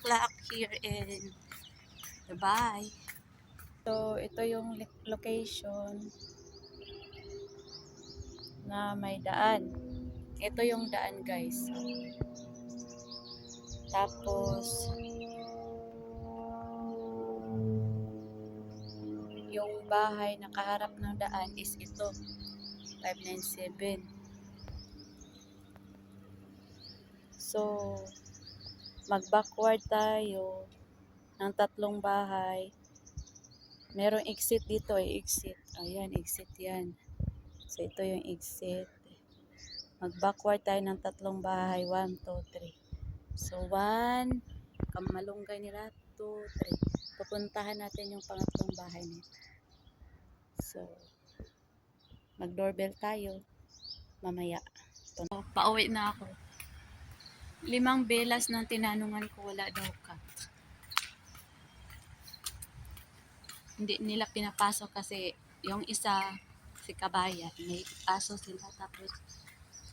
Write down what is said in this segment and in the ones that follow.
o'clock here in Dubai. So, ito yung location na may daan. Ito yung daan, guys. Tapos, yung bahay na kaharap ng daan is ito, 597. So, mag-backward tayo ng 3 bahay. Merong exit dito, exit. Ayan, exit yan. So, ito yung exit. Mag-backward tayo ng 3 bahay. 1, 2, 3. So, 1, Kamalunggay nila, 2, 3. Pupuntahan natin yung pangatlong bahay nito. So, mag-doorbell tayo mamaya. So, pauwi na ako. 5 belas ng tinanungan ko, wala daw cut. Hindi nila pinapasok kasi yung isa, si Kabayan, may aso sila. Tapos,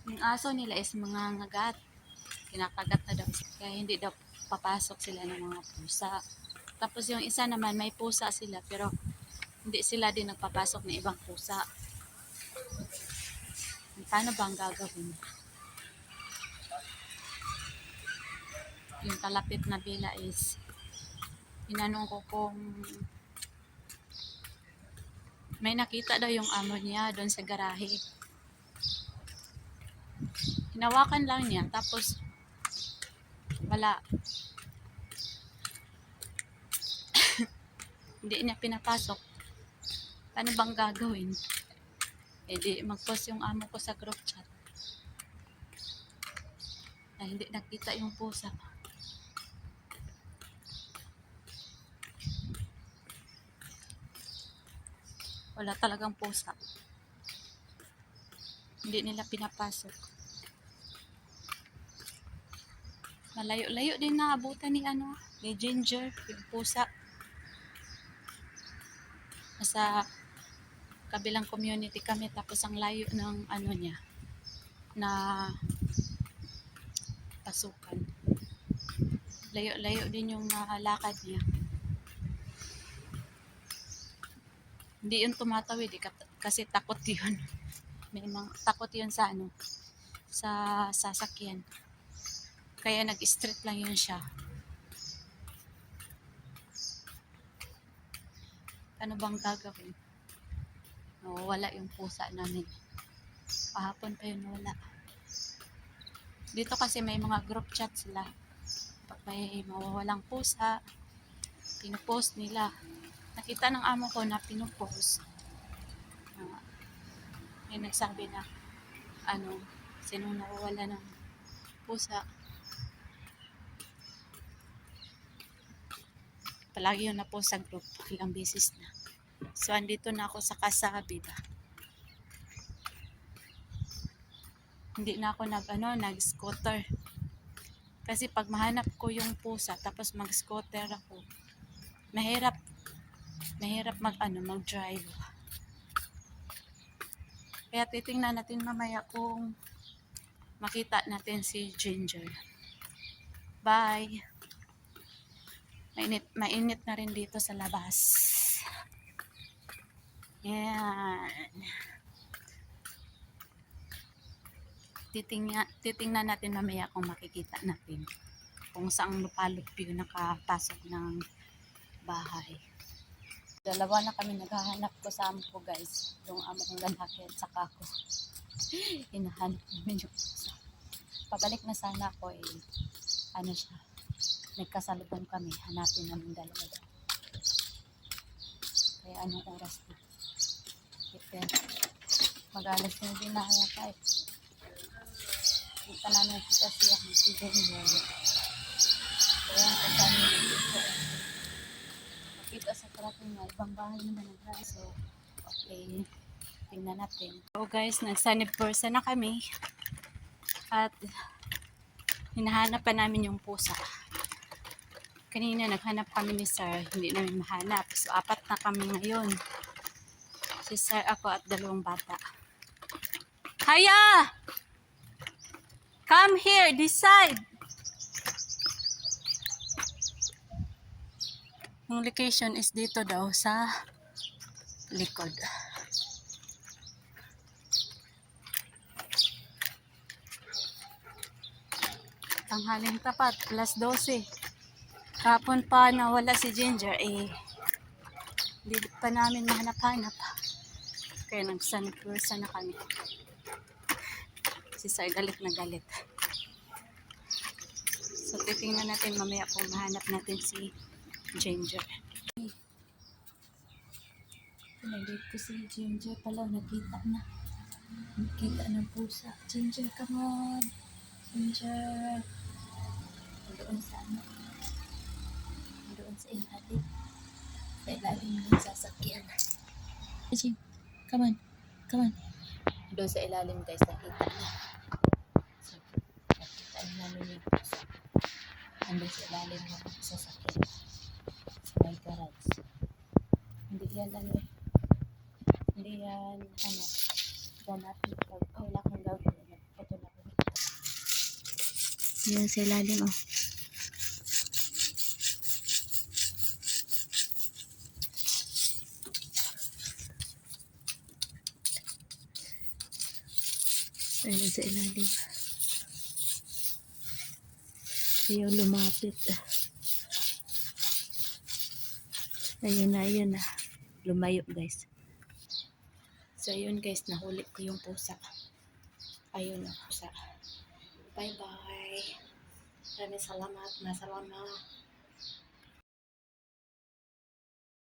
yung aso nila is mga ngagat. Kinakagat na daw. Kaya hindi daw papasok sila ng mga pusa. Tapos yung isa naman, may pusa sila pero hindi sila din nagpapasok ng ibang pusa. Paano ba ang gagawin? Yung kalapit na bila is tinanong ko kung may nakita daw yung amo niya doon sa garahe. Hinawakan lang niya tapos wala. Hindi niya pinapasok. Paano bang gagawin? Eh di mag-post yung amo ko sa group chat. Na hindi nakita yung pusa. Wala talagang pusa. Hindi nila pinapasok. Malayo-layo din na abutan ni Ginger, yung pusa. Nasa kabilang community kami tapos ang layo ng niya na pasukan. Layo-layo din yung lakad niya. Hindi yun tumatawid kasi takot yun. May takot yun sa sa sasakyan. Kaya nag-street lang yun siya. Ano bang gagawin? Wala yung pusa namin. Kahapon pa yun wala. Dito kasi may mga group chat sila. Pag may mawawalang pusa, pinupost nila. Nakita ng amo ko na pinupost. May nagsabi na sino nawawala ng pusa. Palagi yun na po sa group. Ilang beses na. So, andito na ako sa Kasabi ba. Hindi na ako nag-scooter. Kasi pag mahanap ko yung pusa, tapos mag-scooter ako, mahirap mag-drive. Kaya titingnan natin mamaya kung makita natin si Ginger. Bye! Mainit na rin dito sa labas. Yan. Titingnan natin mamaya kung makikita natin kung saang lupalop yung nakapasok ng bahay. Dalawa na kami naghahanap ko sa amo ko, guys. Yung amo kong lalaki at saka ako. Hinahanap namin yung pusa. Pabalik na sana ako siya. Nagkasalubong kami, hanapin namin dalawa daw. Kaya anong oras na? Mag-alas na din na kaya tayo. Kita namin kita siya ng Ginger. Kaya ang kasama dito. Makita sa parating na ibang bahay naman ang grabe. So, okay. Tingnan natin. So guys, nagsanib person na kami. At hinahanap pa namin yung pusa. Kanina naghanap kami ni Sir, hindi namin mahanap. So 4 na kami ngayon. Si Sir, ako at 2 bata. Haya! Come here, this side. Yung location is dito daw sa likod. Tanghaling tapat, +12. Kapon pa nawala si Ginger, hindi pa namin mahanap-hanap. Kaya nag-sunbursa na kami. Si Sir galit na galit. So titingnan natin mamaya kung mahanap natin si Ginger. Nandito si Ginger pala, nakita na. Nakita ng pusa. Ginger, come on. Ginger. Doon sa ano? Doon sa ilalim. Sa ilalim ng sasakyan. Ginger, come on. Come on. Doon sa ilalim guys, nakita niya. So, nakita namin yung pusa. Andun sa ilalim ng sasakyan. Sa may garage. Hindi yan ano. Hindi yan ano. Ganapin ko. Wala kong gawin. Ito na ko. Yan sa ilalim oh. Ayun sa ilalim. Ayaw lumapit. Ayun na. Lumayo guys. So ayun guys, nahuli ko yung pusa. Ayun ang pusa. Bye bye. Maraming salamat.